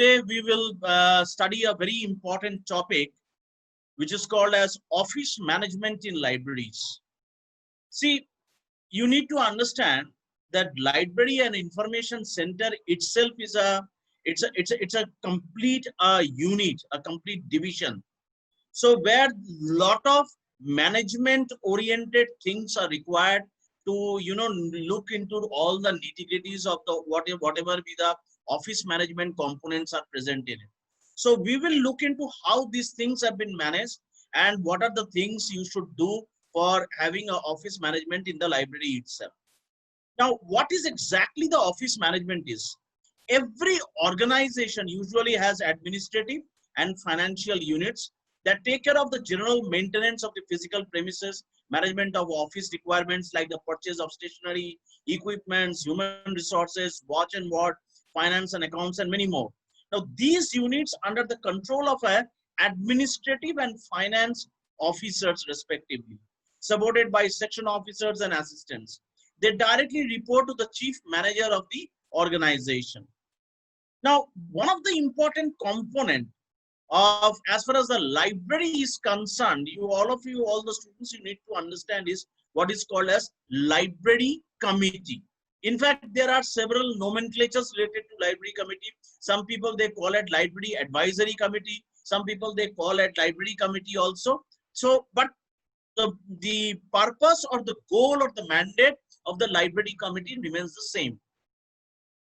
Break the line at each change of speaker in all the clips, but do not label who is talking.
Today we will study a very important topic which is called as office management in libraries. See, you need to understand that library and information center itself is a complete unit, a complete division. So where lot of management oriented things are required to look into all the nitty-gritties of the whatever be the office management components are present in it. So we will look into how these things have been managed and what are the things you should do for having a office management in the library itself. Now, what is exactly the office management is? Every organization usually has administrative and financial units that take care of the general maintenance of the physical premises, management of office requirements like the purchase of stationery, equipments, human resources, watch and ward, finance and accounts, and many more. Now, these units under the control of a administrative and finance officers respectively, supported by section officers and assistants. They directly report to the chief manager of the organization. Now, one of the important component of as far as the library is concerned, all the students, you need to understand is what is called as library committee. In fact, there are several nomenclatures related to library committee. Some people they call it library advisory committee. Some people they call it library committee also. So, but the purpose or the goal or the mandate of the library committee remains the same.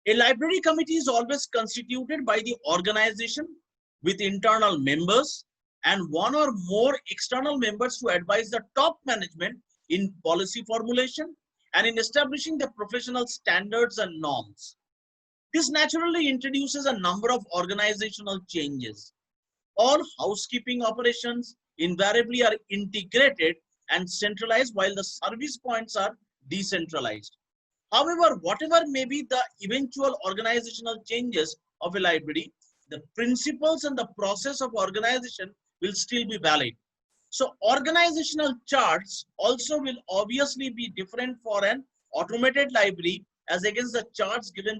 A library committee is always constituted by the organization with internal members and one or more external members to advise the top management in policy formulation and in establishing the professional standards and norms. This naturally introduces a number of organizational changes. All housekeeping operations invariably are integrated and centralized while the service points are decentralized. However, whatever may be the eventual organizational changes of a library, the principles and the process of organization will still be valid. So organizational charts also will obviously be different for an automated library as against the charts given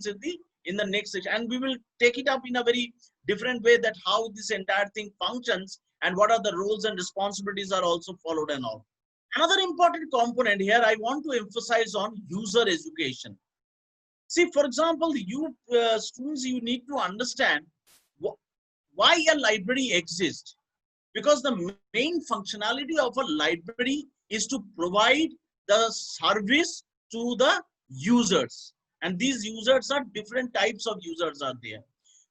in the next section. And we will take it up in a very different way that how this entire thing functions and what are the roles and responsibilities are also followed and all. Another important component here I want to emphasize on user education. See, for example, you students, you need to understand why a library exists. Because the main functionality of a library is to provide the service to the users. And these users are different types of users are there.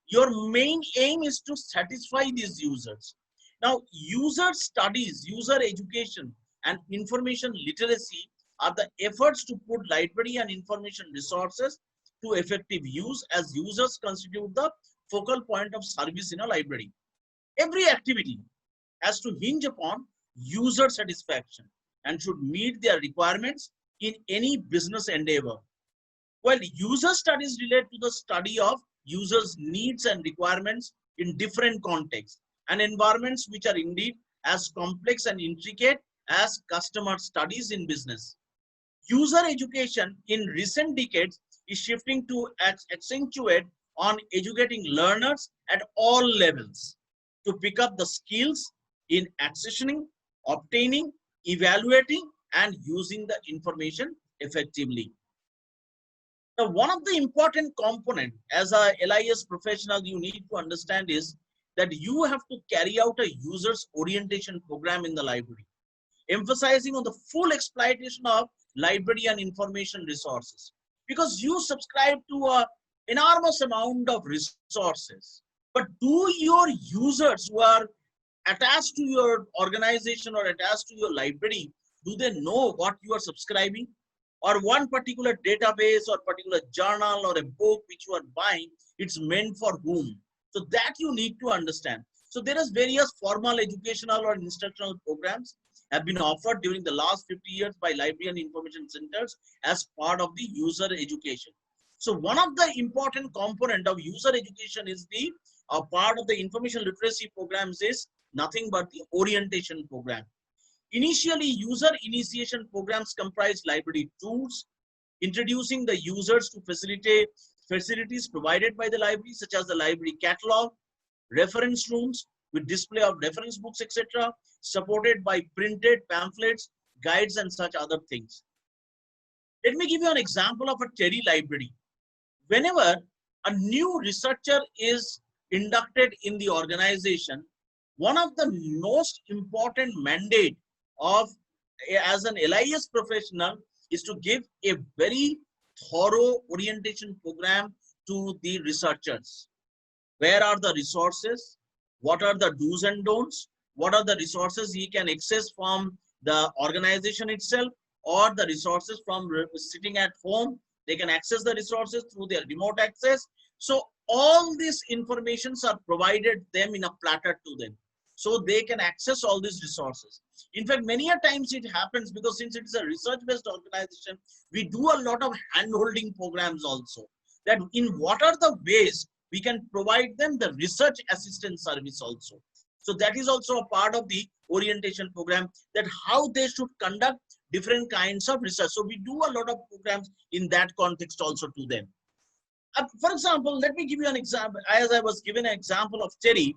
Your main aim is to satisfy these users. Now, user studies, user education, and information literacy are the efforts to put library and information resources to effective use as users constitute the focal point of service in a library. Every activity has to hinge upon user satisfaction and should meet their requirements in any business endeavor. While user studies relate to the study of users' needs and requirements in different contexts and environments which are indeed as complex and intricate as customer studies in business. User education in recent decades is shifting to accentuate on educating learners at all levels to pick up the skills in accessioning, obtaining, evaluating, and using the information effectively. Now, one of the important components as a LIS professional you need to understand is that you have to carry out a user's orientation program in the library, emphasizing on the full exploitation of library and information resources. Because you subscribe to an enormous amount of resources, but do your users who are attached to your organization or attached to your library, do they know what you are subscribing? Or one particular database or particular journal or a book which you are buying, it's meant for whom? So that you need to understand. So there is various formal educational or instructional programs have been offered during the last 50 years by library and information centers as part of the user education. So one of the important component of user education is the part of the information literacy programs is nothing but the orientation program. Initially, user initiation programs comprise library tools, introducing the users to facilities provided by the library, such as the library catalog, reference rooms with display of reference books, etc., supported by printed pamphlets, guides, and such other things. Let me give you an example of a TERI library. Whenever a new researcher is inducted in the organization, one of the most important mandate of as an LIS professional is to give a very thorough orientation program to the researchers. Where are the resources? What are the do's and don'ts? What are the resources he can access from the organization itself, or the resources from sitting at home? They can access the resources through their remote access. So all these informations are provided them in a platter to them, so they can access all these resources. In fact, many a times it happens, because since it is a research-based organization, we do a lot of hand-holding programs also. That in what are the ways we can provide them the research assistance service also. So that is also a part of the orientation program, that how they should conduct different kinds of research. So we do a lot of programs in that context also to them. For example, let me give you an example. As I was given an example of TERI,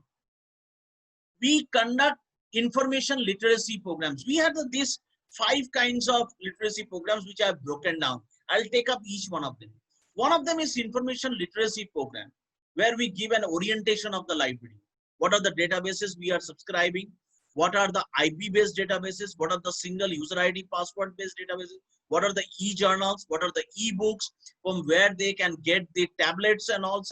we conduct information literacy programs. We have these 5 kinds of literacy programs which I have broken down. I'll take up each one of them. One of them is information literacy program, where we give an orientation of the library. What are the databases we are subscribing? What are the IP-based databases? What are the single user ID password-based databases? What are the e-journals? What are the e-books from where they can get the tablets and all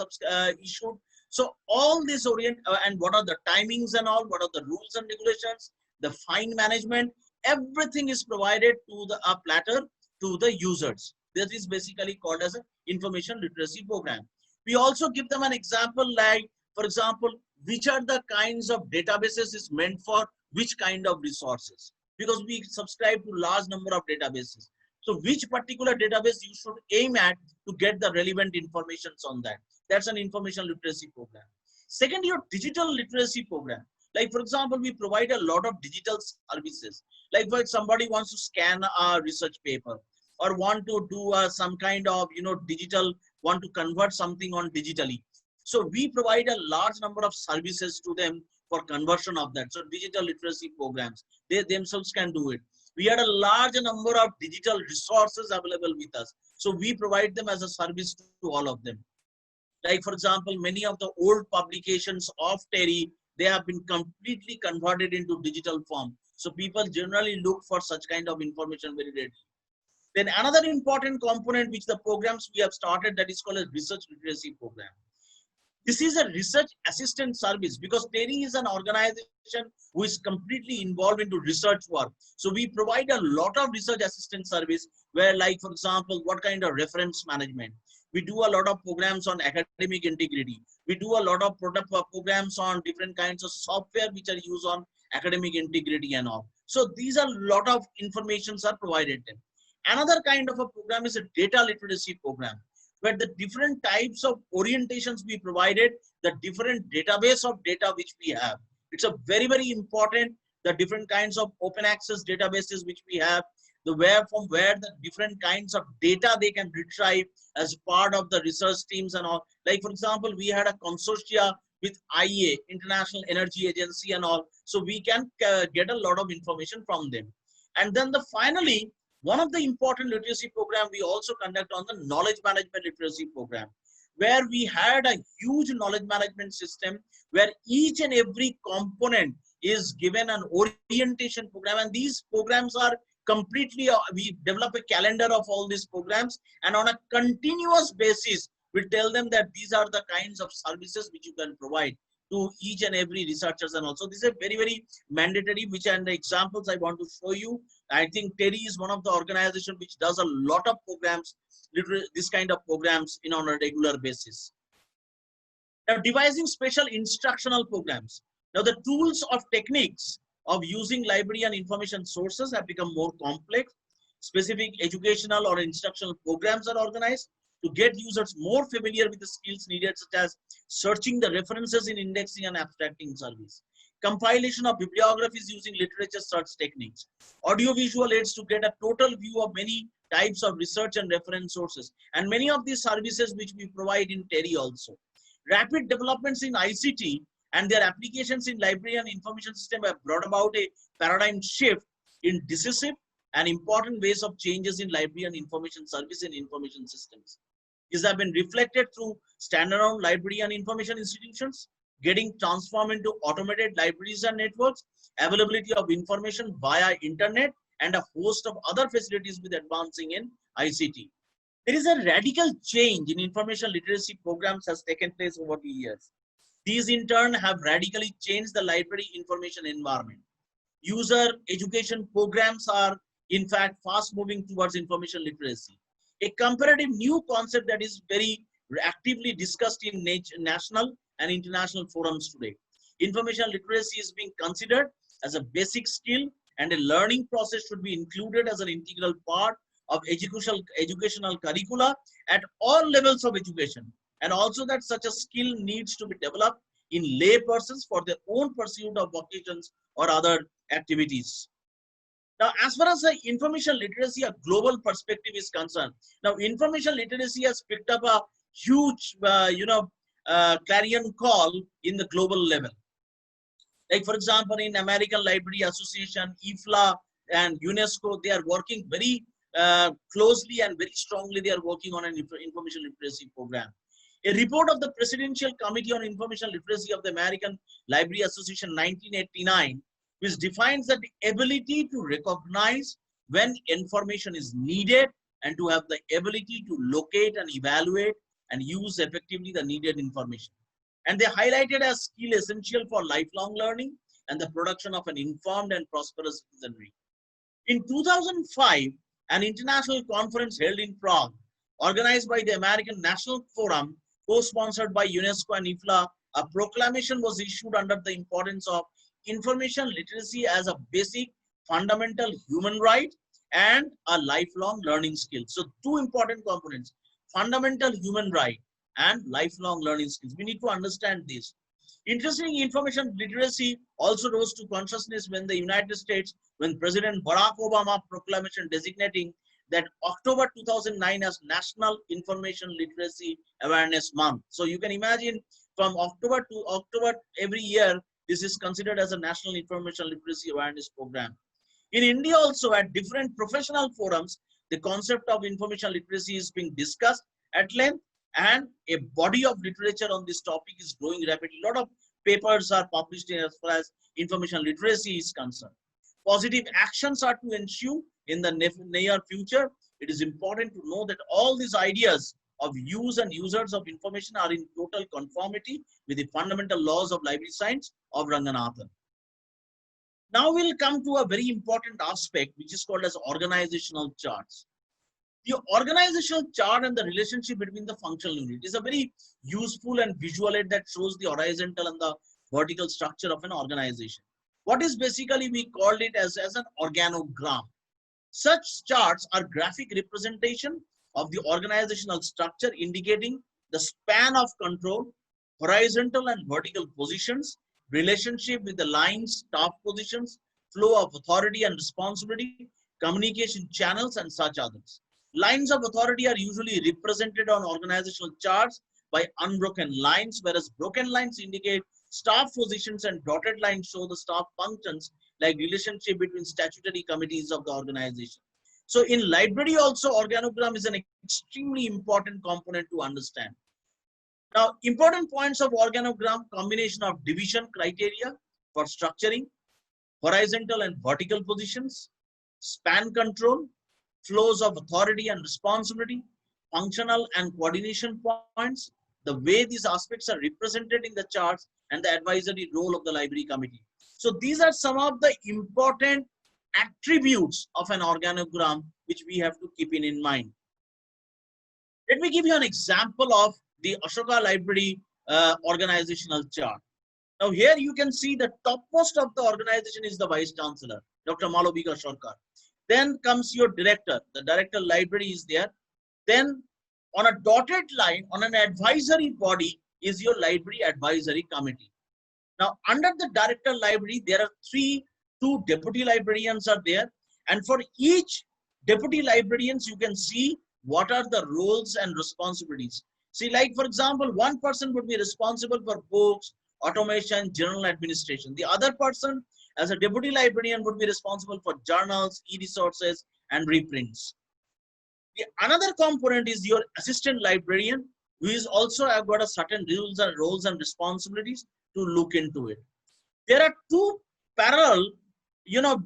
issued? So all this and what are the timings and all? What are the rules and regulations? The fine management, everything is provided to the platter to the users. That is basically called as an information literacy program. We also give them an example like, for example, which are the kinds of databases is meant for which kind of resources, because we subscribe to large number of databases. So which particular database you should aim at to get the relevant information on that. That's an information literacy program. Second, your digital literacy program. Like for example, we provide a lot of digital services. Like if somebody wants to scan a research paper, or want to do some kind of digital, want to convert something on digitally. So we provide a large number of services to them for conversion of that. So digital literacy programs, they themselves can do it. We had a large number of digital resources available with us. So we provide them as a service to all of them. Like for example, many of the old publications of TERI, they have been completely converted into digital form. So people generally look for such kind of information very readily. Then another important component which the programs we have started, that is called a research literacy program. This is a research assistant service, because TERI is an organization who is completely involved into research work. So we provide a lot of research assistant service where, like for example, what kind of reference management. We do a lot of programs on academic integrity. We do a lot of programs on different kinds of software which are used on academic integrity and all. So these are a lot of informations are provided them. Another kind of a program is a data literacy program, where the different types of orientations we provided, the different database of data which we have. It's a very, very important, the different kinds of open access databases which we have, the from where the different kinds of data they can retrieve as part of the research teams and all. Like for example, we had a consortia with IEA, International Energy Agency and all. So we can get a lot of information from them. And then finally, one of the important literacy program we also conduct on the knowledge management literacy program, where we had a huge knowledge management system where each and every component is given an orientation program. And these programs are completely, we develop a calendar of all these programs, and on a continuous basis, we tell them that these are the kinds of services which you can provide to each and every researchers. And also this is a very, very mandatory, which and the examples I want to show you. I think TERI is one of the organizations which does a lot of programs, literally this kind of programs on a regular basis. Now, devising special instructional programs. Now, the tools of techniques of using library and information sources have become more complex. Specific educational or instructional programs are organized to get users more familiar with the skills needed, such as searching the references in indexing and abstracting service, compilation of bibliographies using literature search techniques, audiovisual aids to get a total view of many types of research and reference sources, and many of these services which we provide in TERI also. Rapid developments in ICT and their applications in library and information system have brought about a paradigm shift in decisive and important ways of changes in library and information service and information systems. These have been reflected through standalone library and information institutions, getting transformed into automated libraries and networks, availability of information via internet, and a host of other facilities with advancing in ICT. There is a radical change in information literacy programs has taken place over the years. These in turn have radically changed the library information environment. User education programs are in fact fast moving towards information literacy, a comparative new concept that is very actively discussed in national and international forums today. Information literacy is being considered as a basic skill, and a learning process should be included as an integral part of educational curricula at all levels of education, and also that such a skill needs to be developed in lay persons for their own pursuit of vocations or other activities. Now, as far as the information literacy, a global perspective is concerned, now information literacy has picked up a huge, clarion call in the global level. Like for example, in American Library Association, IFLA and UNESCO, they are working very closely and very strongly. They are working on an information literacy program. A report of the Presidential Committee on Information Literacy of the American Library Association 1989, which defines that the ability to recognize when information is needed and to have the ability to locate and evaluate and use effectively the needed information. And they highlighted as skill essential for lifelong learning and the production of an informed and prosperous citizenry. In 2005, an international conference held in Prague, organized by the American National Forum, co-sponsored by UNESCO and IFLA, a proclamation was issued under the importance of information literacy as a basic fundamental human right and a lifelong learning skill. So two important components, fundamental human right and lifelong learning skills. We need to understand this. Interesting, information literacy also rose to consciousness when the United States, when President Barack Obama proclamation designating that October 2009 as National Information Literacy Awareness Month. So you can imagine from October to October every year, this is considered as a National Information Literacy Awareness Program. In India also, at different professional forums, the concept of information literacy is being discussed at length, and a body of literature on this topic is growing rapidly. A lot of papers are published as far as information literacy is concerned. Positive actions are to ensue in the near future. It is important to know that all these ideas of use and users of information are in total conformity with the fundamental laws of library science of Ranganathan. Now we'll come to a very important aspect which is called as organizational charts. The organizational chart and the relationship between the functional unit is a very useful and visual aid that shows the horizontal and the vertical structure of an organization. What is basically we called it as an organogram. Such charts are graphic representation of the organizational structure indicating the span of control, horizontal and vertical positions, relationship with the lines, staff positions, flow of authority and responsibility, communication channels, and such others. Lines of authority are usually represented on organizational charts by unbroken lines, whereas broken lines indicate staff positions and dotted lines show the staff functions like relationship between statutory committees of the organization. So in library also, organogram is an extremely important component to understand. Now, important points of organogram: combination of division criteria for structuring, horizontal and vertical positions, span control, flows of authority and responsibility, functional and coordination points, the way these aspects are represented in the charts, and the advisory role of the library committee. So these are some of the important attributes of an organogram which we have to keep in mind. Let me give you an example of the Ashoka Library organizational chart. Now here you can see the topmost of the organization is the Vice Chancellor, Dr. Malavika Sarkar. Then comes your director, the director library is there. Then on a dotted line, on an advisory body is your library advisory committee. Now, under the director library, there are two deputy librarians are there. And for each deputy librarians, you can see what are the roles and responsibilities. See, like for example, one person would be responsible for books, automation, journal administration. The other person as a deputy librarian would be responsible for journals, e-resources, and reprints. The another component is your assistant librarian, who is also have got a certain roles and responsibilities to look into it. There are two parallel,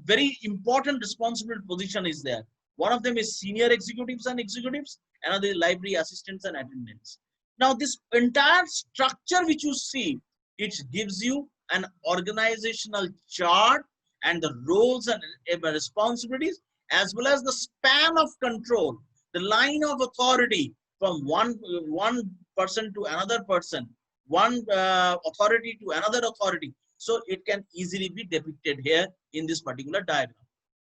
very important responsible position is there. One of them is senior executives and executives, another is library assistants and attendants. Now, this entire structure which you see, it gives you an organizational chart and the roles and responsibilities, as well as the span of control, the line of authority from one person to another person, one authority to another authority. So it can easily be depicted here in this particular diagram.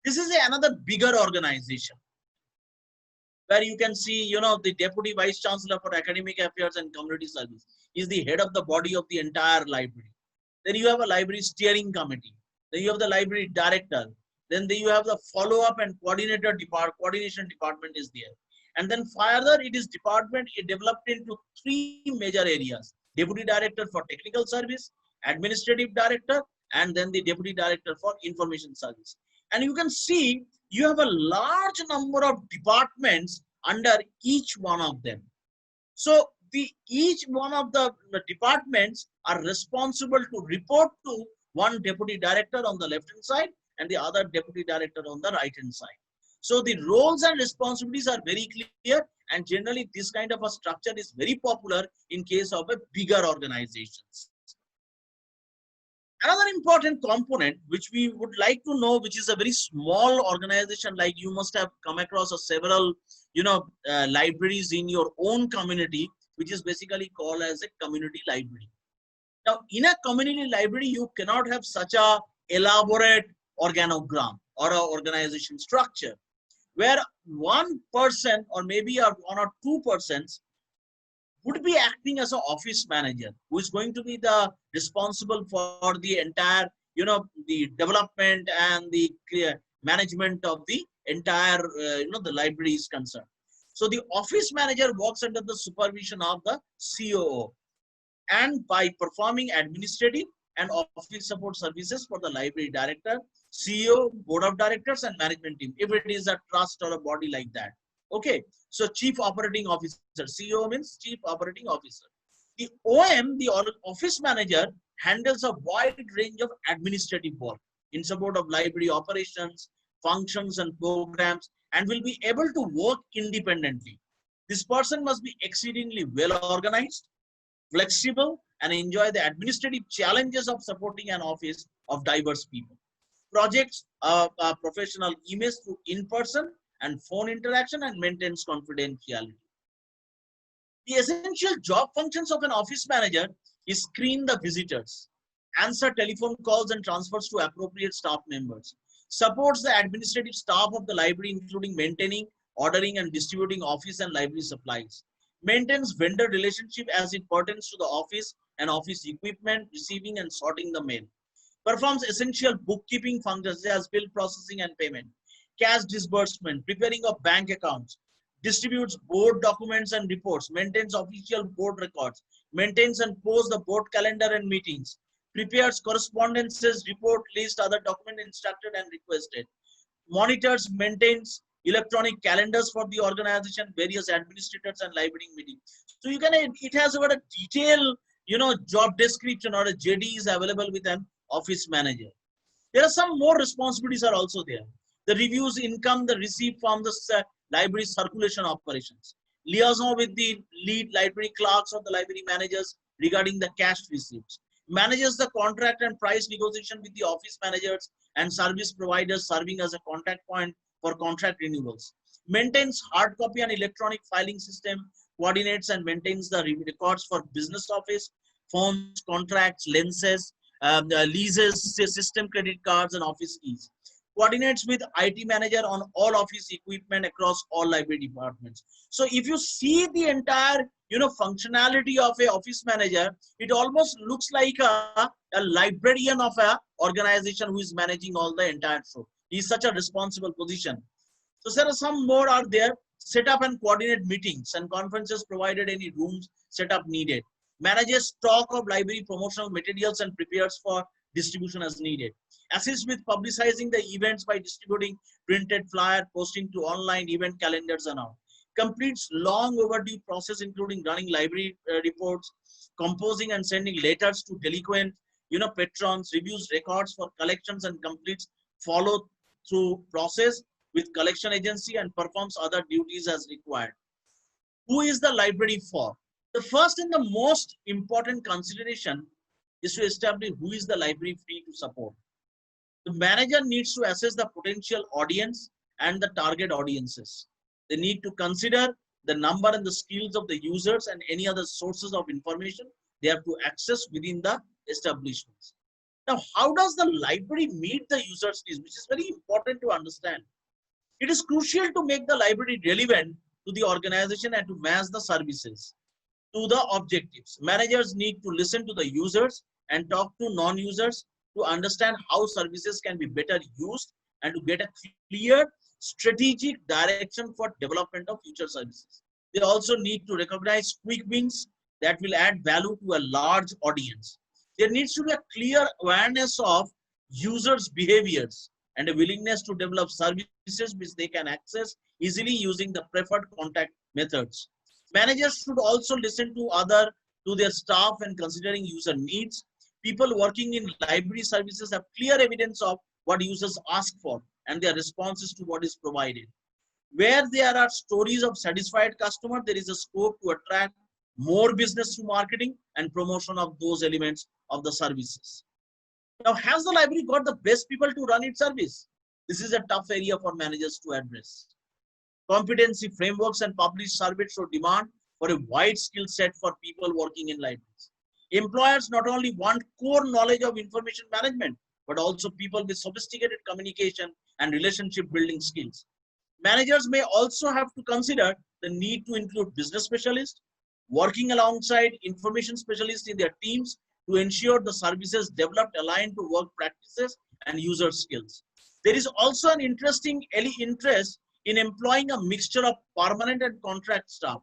This is another bigger organization where you can see, the Deputy Vice Chancellor for Academic Affairs and Community Service is the head of the body of the entire library. Then you have a library steering committee. Then you have the library director. Then you have the follow-up and coordination department is there. And then further, it is developed into three major areas: Deputy Director for Technical Service, Administrative Director, and then the Deputy Director for Information Service. And you can see you have a large number of departments under each one of them. So each one of the departments are responsible to report to one Deputy Director on the left hand side and the other Deputy Director on the right hand side. So the roles and responsibilities are very clear, and generally this kind of a structure is very popular in case of a bigger organizations. Another important component which we would like to know, which is a very small organization, like you must have come across several libraries in your own community, which is basically called as a community library. Now, in a community library, you cannot have such a elaborate organogram or an organization structure, where one person or maybe one or two persons would be acting as an office manager, who is going to be the responsible for the entire, the development and the management of the entire, the library is concerned. So the office manager works under the supervision of the COO, and by performing administrative and office support services for the library director, CEO, board of directors, and management team, if it is a trust or a body like that. Okay, so chief operating officer, CEO means chief operating officer. The OM, the office manager, handles a wide range of administrative work in support of library operations, functions, and programs, and will be able to work independently. This person must be exceedingly well organized, flexible, and enjoy the administrative challenges of supporting an office of diverse people. Projects professional emails through in-person and phone interaction, and maintains confidentiality. The essential job functions of an office manager is screen the visitors, answer telephone calls and transfers to appropriate staff members, supports the administrative staff of the library, including maintaining, ordering, and distributing office and library supplies, maintains vendor relationship as it pertains to the office and office equipment, receiving and sorting the mail, performs essential bookkeeping functions as bill processing and payment, cash disbursement, preparing of bank accounts, distributes board documents and reports, maintains official board records, maintains and posts the board calendar and meetings, prepares correspondences, report, list, other document instructed and requested, monitors, maintains electronic calendars for the organization, various administrators and library meetings. So you can, it has got a detailed, job description or a JD is available with an office manager. There are some more responsibilities are also there. The reviews income, the receipt from the library circulation operations, liaison with the lead library clerks or the library managers regarding the cash receipts, manages the contract and price negotiation with the office managers and service providers serving as a contact point for contract renewals, maintains hard copy and electronic filing system, coordinates and maintains the records for business office, phones, contracts, lenses, leases, system credit cards, and office keys, coordinates with IT manager on all office equipment across all library departments. So if you see the entire, functionality of a office manager, it almost looks like a librarian of a organization who is managing all the entire show. He's such a responsible position. So there are some more are there. Set up and coordinate meetings and conferences provided any rooms setup needed. Manages stock of library promotional materials and prepares for distribution as needed. Assist with publicizing the events by distributing printed flyer, posting to online event calendars and all. Completes long overdue process including running library reports, composing and sending letters to delinquent, patrons, reviews records for collections and completes follow through process with collection agency and performs other duties as required. Who is the library for? The first and the most important consideration is to establish who is the library free to support. The manager needs to assess the potential audience and the target audiences. They need to consider the number and the skills of the users and any other sources of information they have to access within the establishments. Now, how does the library meet the user's needs, which is very important to understand? It is crucial to make the library relevant to the organization and to match the services to the objectives. Managers need to listen to the users and talk to non-users to understand how services can be better used and to get a clear strategic direction for development of future services. They also need to recognize quick wins that will add value to a large audience. There needs to be a clear awareness of users' behaviors and a willingness to develop services which they can access easily using the preferred contact methods. Managers should also listen to their staff when considering user needs. People working in library services have clear evidence of what users ask for and their responses to what is provided. Where there are stories of satisfied customers, there is a scope to attract more business through marketing and promotion of those elements of the services. Now, has the library got the best people to run its service? This is a tough area for managers to address. Competency frameworks and published surveys show demand for a wide skill set for people working in libraries. Employers not only want core knowledge of information management, but also people with sophisticated communication and relationship building skills. Managers may also have to consider the need to include business specialists, working alongside information specialists in their teams to ensure the services developed aligned to work practices and user skills. There is also an interesting interest in employing a mixture of permanent and contract staff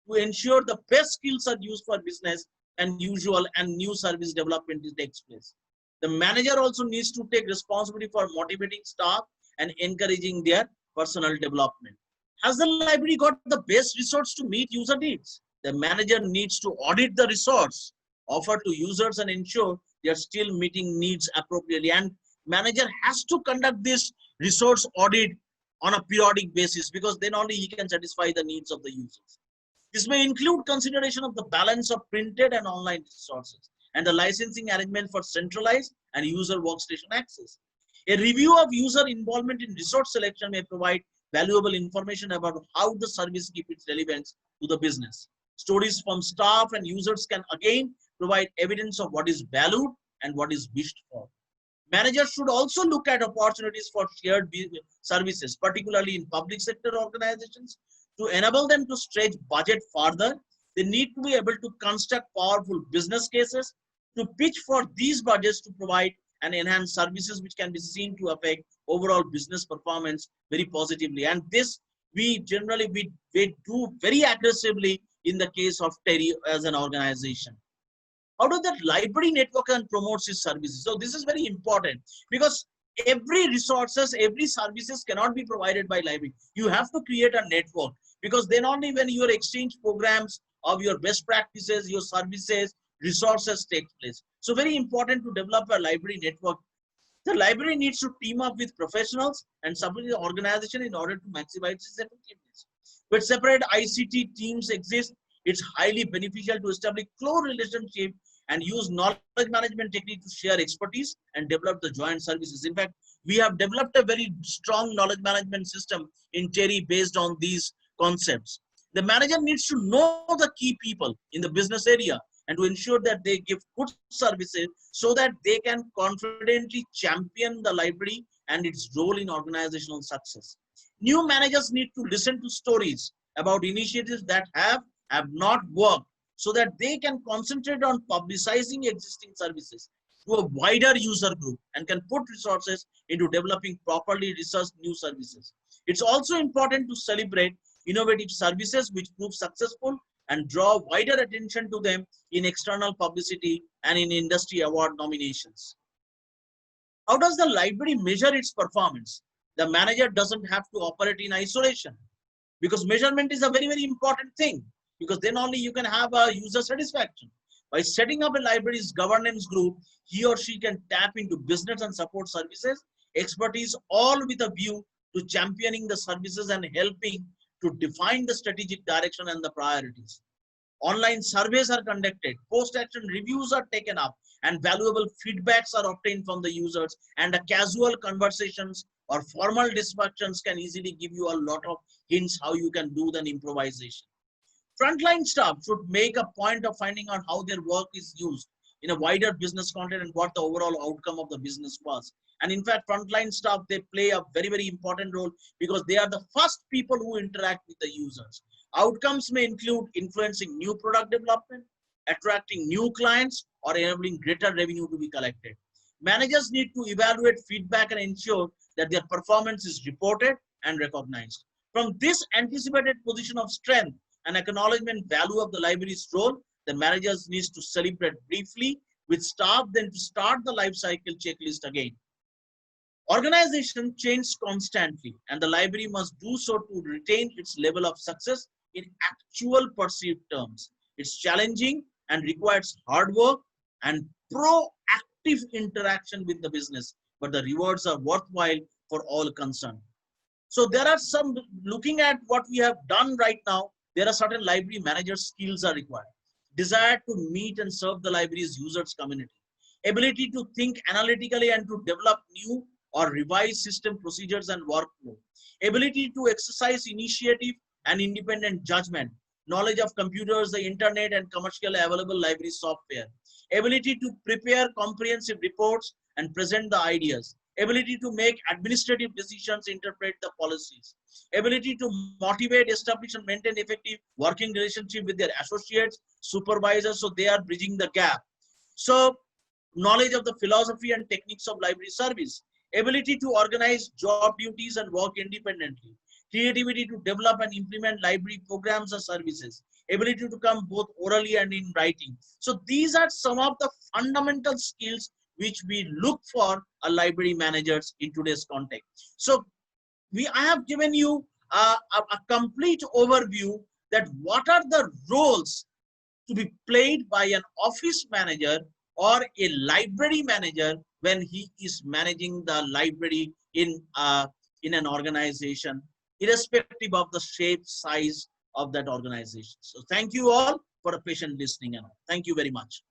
to ensure the best skills are used for business and usual and new service development takes place. The manager also needs to take responsibility for motivating staff and encouraging their personal development. Has the library got the best resource to meet user needs? The manager needs to audit the resource offered to users and ensure they are still meeting needs appropriately. And manager has to conduct this resource audit on a periodic basis because then only he can satisfy the needs of the users. This may include consideration of the balance of printed and online resources and the licensing arrangement for centralized and user workstation access. A review of user involvement in resource selection may provide valuable information about how the service keeps its relevance to the business. Stories from staff and users can again provide evidence of what is valued and what is wished for. Managers should also look at opportunities for shared services, particularly in public sector organizations. To enable them to stretch budget further, they need to be able to construct powerful business cases to pitch for these budgets to provide and enhance services which can be seen to affect overall business performance very positively. And this we generally do very aggressively in the case of TERI as an organization. How does that library network and promotes its services? So this is very important because every resources, every services cannot be provided by library. You have to create a network because then only when your exchange programs of your best practices, your services, resources take place. So very important to develop a library network. The library needs to team up with professionals and support the organization in order to maximize its effectiveness. But separate ICT teams exist. It's highly beneficial to establish close relationship and use knowledge management technique to share expertise and develop the joint services. In fact, we have developed a very strong knowledge management system in TERI based on these concepts. The manager needs to know the key people in the business area and to ensure that they give good services so that they can confidently champion the library and its role in organizational success. New managers need to listen to stories about initiatives that have not worked so that they can concentrate on publicizing existing services to a wider user group and can put resources into developing properly researched new services. It's also important to celebrate innovative services which prove successful and draw wider attention to them in external publicity and in industry award nominations. How does the library measure its performance? The manager doesn't have to operate in isolation, because measurement is a very, very important thing, because then only you can have a user satisfaction. By setting up a library's governance group, he or she can tap into business and support services, expertise, all with a view to championing the services and helping to define the strategic direction and the priorities. Online surveys are conducted, post-action reviews are taken up, and valuable feedbacks are obtained from the users, and a casual conversations or formal discussions can easily give you a lot of hints how you can do the improvisation. Frontline staff should make a point of finding out how their work is used in a wider business context and what the overall outcome of the business was. And in fact, frontline staff, they play a very, very important role because they are the first people who interact with the users. Outcomes may include influencing new product development, attracting new clients, or enabling greater revenue to be collected. Managers need to evaluate feedback and ensure that their performance is reported and recognized. From this anticipated position of strength and acknowledgement value of the library's role, the managers needs to celebrate briefly with staff, then to start the life cycle checklist again. Organization changes constantly, and the library must do so to retain its level of success in actual perceived terms. It's challenging and requires hard work and proactive interaction with the business, but the rewards are worthwhile for all concerned. So there are some, looking at what we have done right now, there are certain library manager skills are required. Desire to meet and serve the library's users community. Ability to think analytically and to develop new or revise system procedures and workflow. Ability to exercise initiative and independent judgment. Knowledge of computers, the internet, and commercially available library software. Ability to prepare comprehensive reports and present the ideas. Ability to make administrative decisions, interpret the policies. Ability to motivate, establish, and maintain effective working relationship with their associates, supervisors, so they are bridging the gap. So, knowledge of the philosophy and techniques of library service. Ability to organize job duties and work independently. Creativity to develop and implement library programs or services. Ability to come both orally and in writing. So these are some of the fundamental skills which we look for a library managers in today's context. So I have given you a complete overview that what are the roles to be played by an office manager or a library manager when he is managing the library in an organization, irrespective of the shape, size of that organization. So thank you all for a patient listening. And thank you very much.